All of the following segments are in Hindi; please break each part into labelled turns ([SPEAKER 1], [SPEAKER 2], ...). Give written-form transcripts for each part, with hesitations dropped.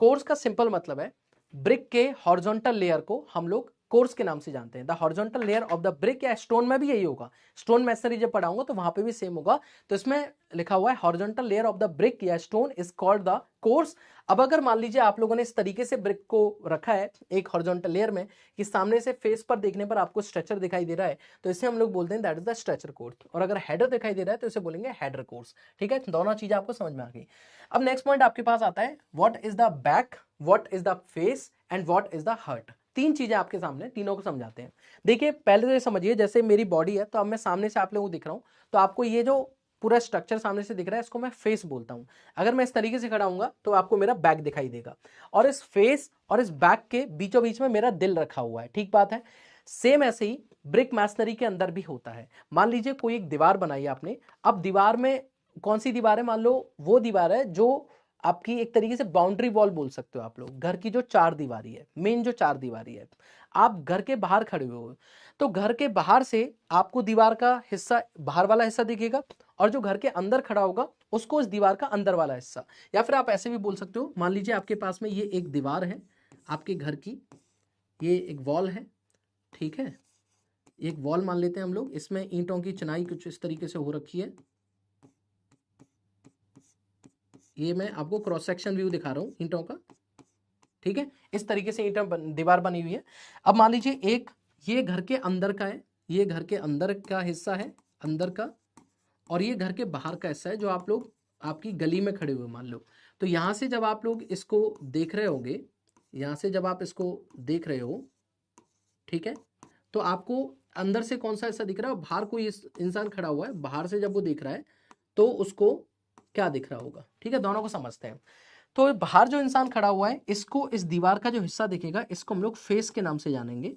[SPEAKER 1] कोर्स का सिंपल मतलब है ब्रिक के हॉरिजॉन्टल लेयर को हम लोग कोर्स के नाम से जानते हैं। The horizontal layer of the brick, या स्टोन में भी यही होगा, स्टोन मैसनरी जब पढ़ाऊंगा तो वहां पे भी सेम होगा। तो इसमें लिखा हुआ है horizontal layer of the brick या stone is called the course. अब अगर मान लीजिए आप लोगों ने इस तरीके से ब्रिक को रखा है एक हॉरिजॉन्टल लेयर में कि सामने से फेस पर देखने पर आपको स्ट्रक्चर दिखाई दे रहा है, तो इसे हम लोग बोलते हैं that is the structure course. और अगर हेडर दिखाई दे रहा है तो इसे बोलेंगे हेडर कोर्स। ठीक है, दोनों चीजें आपको समझ में आ गई। अब नेक्स्ट पॉइंट आपके पास आता है what is the back, what is the face and what is the heart. तीन चीजें आपके सामने, तीनों को समझाते हैं। देखिए पहले तो ये समझिए, जैसे मेरी बॉडी है तो अब मैं सामने से आप लोगों को दिख रहा हूं, तो आपको ये जो पूरा स्ट्रक्चर सामने से दिख रहा है इसको मैं फेस बोलता हूं। अगर मैं इस तरीके से खड़ा हूंगा तो आपको मेरा बैक दिखाई देगा, और इस फेस और इस बैक के बीचों बीच में मेरा दिल रखा हुआ है। ठीक बात है। सेम ऐसे ही ब्रिक मैसनरी के अंदर भी होता है। मान लीजिए कोई एक दीवार बनाई आपने, अब दीवार में कौन सी दीवार है, मान लो वो दीवार है जो आपकी एक तरीके से बाउंड्री वॉल बोल सकते हो आप लोग, घर की जो चार दीवारी है, मेन जो चार दीवारी है। आप घर के बाहर खड़े हुए हो तो घर के बाहर से आपको दीवार का हिस्सा, बाहर वाला हिस्सा दिखेगा, और जो घर के अंदर खड़ा होगा उसको इस दीवार का अंदर वाला हिस्सा। या फिर आप ऐसे भी बोल सकते हो, मान लीजिए आपके पास में ये एक दीवार है आपके घर की, ये एक वॉल है। ठीक है, एक वॉल मान लेते हैं हम लोग, इसमें ईंटों की चिनाई कुछ इस तरीके से हो रखी है। ये मैं आपको क्रॉस सेक्शन व्यू दिखा रहा हूं ईंटों का। ठीक है, इस तरीके से दीवार बनी हुई है। अब मान लीजिए एक ये घर के अंदर का है, ये घर के अंदर का हिस्सा है, अंदर का, और ये घर के बाहर का हिस्सा है जो आप लोग आपकी गली में खड़े हुए मान लो। तो यहां से जब आप लोग इसको देख रहे होंगे, यहां से जब आप इसको देख रहे हो, ठीक है, तो आपको अंदर से कौन सा हिस्सा दिख रहा है, बाहर कोई इंसान खड़ा हुआ है, बाहर से जब वो देख रहा है तो उसको क्या दिख रहा होगा। ठीक है, दोनों को समझते हैं। तो बाहर जो इंसान खड़ा हुआ है, इसको इस दीवार का जो हिस्सा दिखेगा इसको हम लोग फेस के नाम से जानेंगे,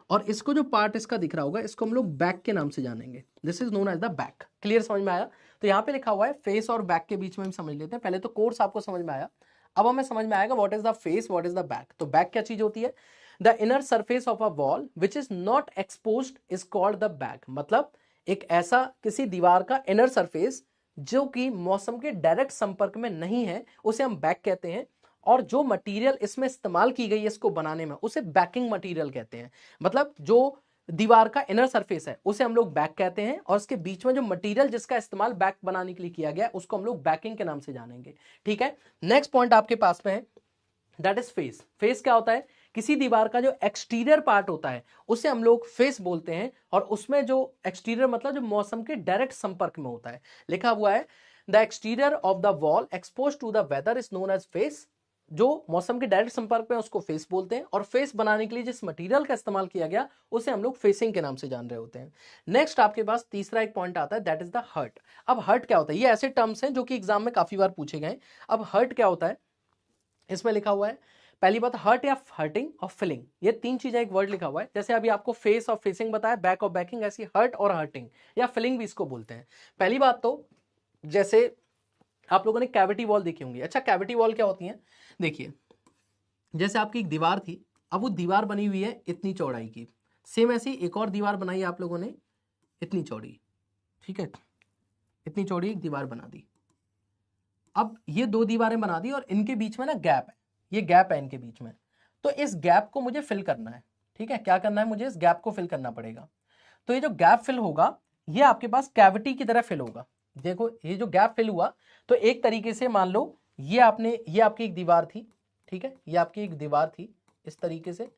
[SPEAKER 1] और इसको जो पार्ट इसका दिख रहा होगा इसको हम लोग बैक के नाम से जानेंगे। This is known as the back. Clear, समझ में आया। तो यहाँ पे लिखा हुआ है फेस और बैक के बीच में हम समझ लेते हैं। पहले तो कोर्स आपको समझ में आया, अब हमें समझ में आएगा what is the face, what is the back. तो बैक क्या चीज होती है, the inner surface of a wall which is not exposed is called the back. मतलब एक ऐसा किसी दीवार का इनर सरफेस जो कि मौसम के डायरेक्ट संपर्क में नहीं है उसे हम बैक कहते हैं, और जो मटेरियल इसमें इस्तेमाल की गई है इसको बनाने में उसे बैकिंग मटेरियल कहते हैं। मतलब जो दीवार का इनर सरफेस है उसे हम लोग बैक कहते हैं, और उसके बीच में जो मटेरियल जिसका इस्तेमाल बैक बनाने के लिए किया गया उसको हम लोग बैकिंग के नाम से जानेंगे। ठीक है, नेक्स्ट पॉइंट आपके पास में है दैट इज फेस। फेस क्या होता है, किसी दीवार का जो एक्सटीरियर पार्ट होता है उसे हम लोग फेस बोलते हैं, और उसमें जो एक्सटीरियर मतलब जो मौसम के डायरेक्ट संपर्क में होता है। लिखा हुआ है the exterior of the wall expose to the weather is known as face. जो मौसम के डायरेक्ट संपर्क में उसको फेस बोलते हैं, और फेस बनाने के लिए जिस मटेरियल का इस्तेमाल किया गया उसे हम लोग फेसिंग के नाम से जान रहे होते हैं। नेक्स्ट आपके पास तीसरा एक पॉइंट आता है दैट इज द हर्ट। अब हर्ट क्या होता है, ये ऐसे टर्म्स हैं जो कि एग्जाम में काफी बार पूछे गए। अब हर्ट क्या होता है, इसमें लिखा हुआ है पहली बात हर्ट या हर्टिंग और फिलिंग, ये तीन चीजें एक वर्ड लिखा हुआ है। जैसे अभी आपको फेस और फेसिंग बताया, बैक और बैकिंग, ऐसी हर्ट और हर्टिंग या फिलिंग भी इसको बोलते हैं। पहली बात तो जैसे आप लोगों ने कैविटी वॉल देखी होंगी। अच्छा, कैविटी वॉल क्या होती है, देखिए जैसे आपकी एक दीवार थी, अब वो दीवार बनी हुई है इतनी चौड़ाई की, सेम ऐसी एक और दीवार बनाई आप लोगों ने इतनी चौड़ी। ठीक है, इतनी चौड़ी एक दीवार बना दी। अब ये दो दीवारें बना दी और इनके बीच में ना गैप है, ये गैप है इनके बीच में, तो इस गैप को मुझे फिल करना है। ठीक है, क्या करना है, मुझे इस गैप को फिल करना पड़ेगा। तो ये जो गैप फिल होगा ये आपके पास कैविटी की तरह फिल होगा। देखो ये जो गैप फिल हुआ, तो एक तरीके से मान लो ये आपकी एक दीवार थी। ठीक है, ये आपकी एक दीवार थी इस तरीके से,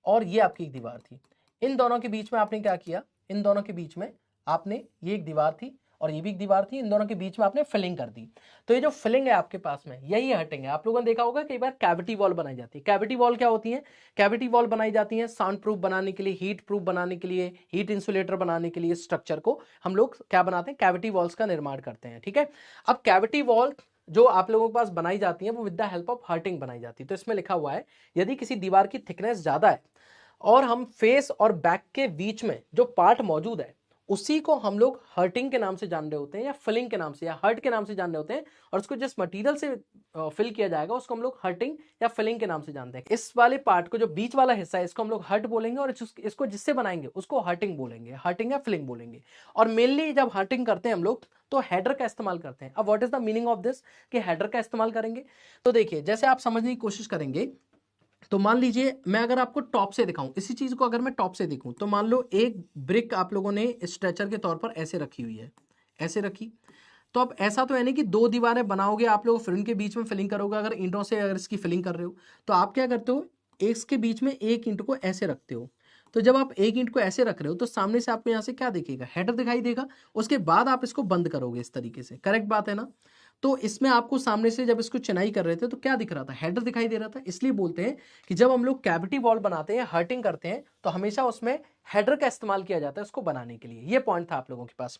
[SPEAKER 1] और ये आपकी एक दीवार थी। इन दोनों के बीच में आपने क्या किया, इन दोनों के बीच में आपने, ये एक दीवार थी और ये भी एक दीवार थी, इन दोनों के बीच में आपने फिलिंग कर दी। तो ये जो फिलिंग है आपके पास में यही हर्टिंग है। आप लोगों ने देखा होगा कई बार कैविटी वॉल बनाई जाती है। कैविटी वॉल क्या होती है, कैविटी वॉल बनाई जाती है साउंड प्रूफ बनाने के लिए, हीट प्रूफ बनाने के लिए, हीट इंसुलेटर बनाने के लिए। स्ट्रक्चर को हम लोग क्या बनाते हैं, कैविटी वॉल्स का निर्माण करते हैं। ठीक है, अब कैविटी वॉल जो आप लोगों के पास बनाई जाती है वो with the help of hurting बनाई जाती है। तो इसमें लिखा हुआ है यदि किसी दीवार की थिकनेस ज्यादा है और हम फेस और बैक के बीच में जो पार्ट मौजूद है उसी को हम लोग हर्टिंग के नाम से जान रहे होते हैं या फिलिंग के नाम से या हर्ट के नाम से जान रहे होते हैं, और उसको जिस मटेरियल से फिल किया जाएगा उसको हम लोग हर्टिंग या फिलिंग के नाम से जानते हैं। इस वाले पार्ट को जो बीच वाला हिस्सा है इसको हम लोग हर्ट बोलेंगे, और इसको जिससे बनाएंगे उसको हर्टिंग बोलेंगे, हर्टिंग या फिलिंग बोलेंगे। और मेनली जब हर्टिंग करते हैं हम लोग तो हेडर का इस्तेमाल करते हैं। अब what is the meaning of this कि हेडर का इस्तेमाल करेंगे? तो देखिए जैसे आप समझने की कोशिश करेंगे, तो मान लीजिए मैं अगर आपको टॉप से दिखाऊं, इसी चीज को अगर मैं टॉप से देखूं, तो मान लो एक ब्रिक आप लोगों ने स्ट्रेचर के तौर पर ऐसे रखी हुई है, ऐसे रखी। तो अब ऐसा तो है नहीं कि दो दीवारें बनाओगे आप लोग फिर उनके बीच में फिलिंग करोगे। अगर ईंटों से अगर इसकी फिलिंग कर रहे हो तो आप क्या करते हो, इसके बीच में एक ईंट को ऐसे रखते हो। तो जब आप एक ईंट को ऐसे रख रहे हो तो सामने से आपको यहाँ से क्या दिखेगा, हेडर दिखाई देगा। उसके बाद आप इसको बंद करोगे इस तरीके से, करेक्ट बात है ना? तो इसमें आपको सामने से जब इसको चिनाई कर रहे थे तो क्या दिख रहा था, हेडर दिखाई दे रहा था। इसलिए बोलते हैं कि जब हम लोग कैविटी वॉल बनाते हैं, हर्टिंग करते हैं, तो हमेशा उसमें हेडर का इस्तेमाल किया जाता है उसको बनाने के लिए। ये पॉइंट था आप लोगों के पास।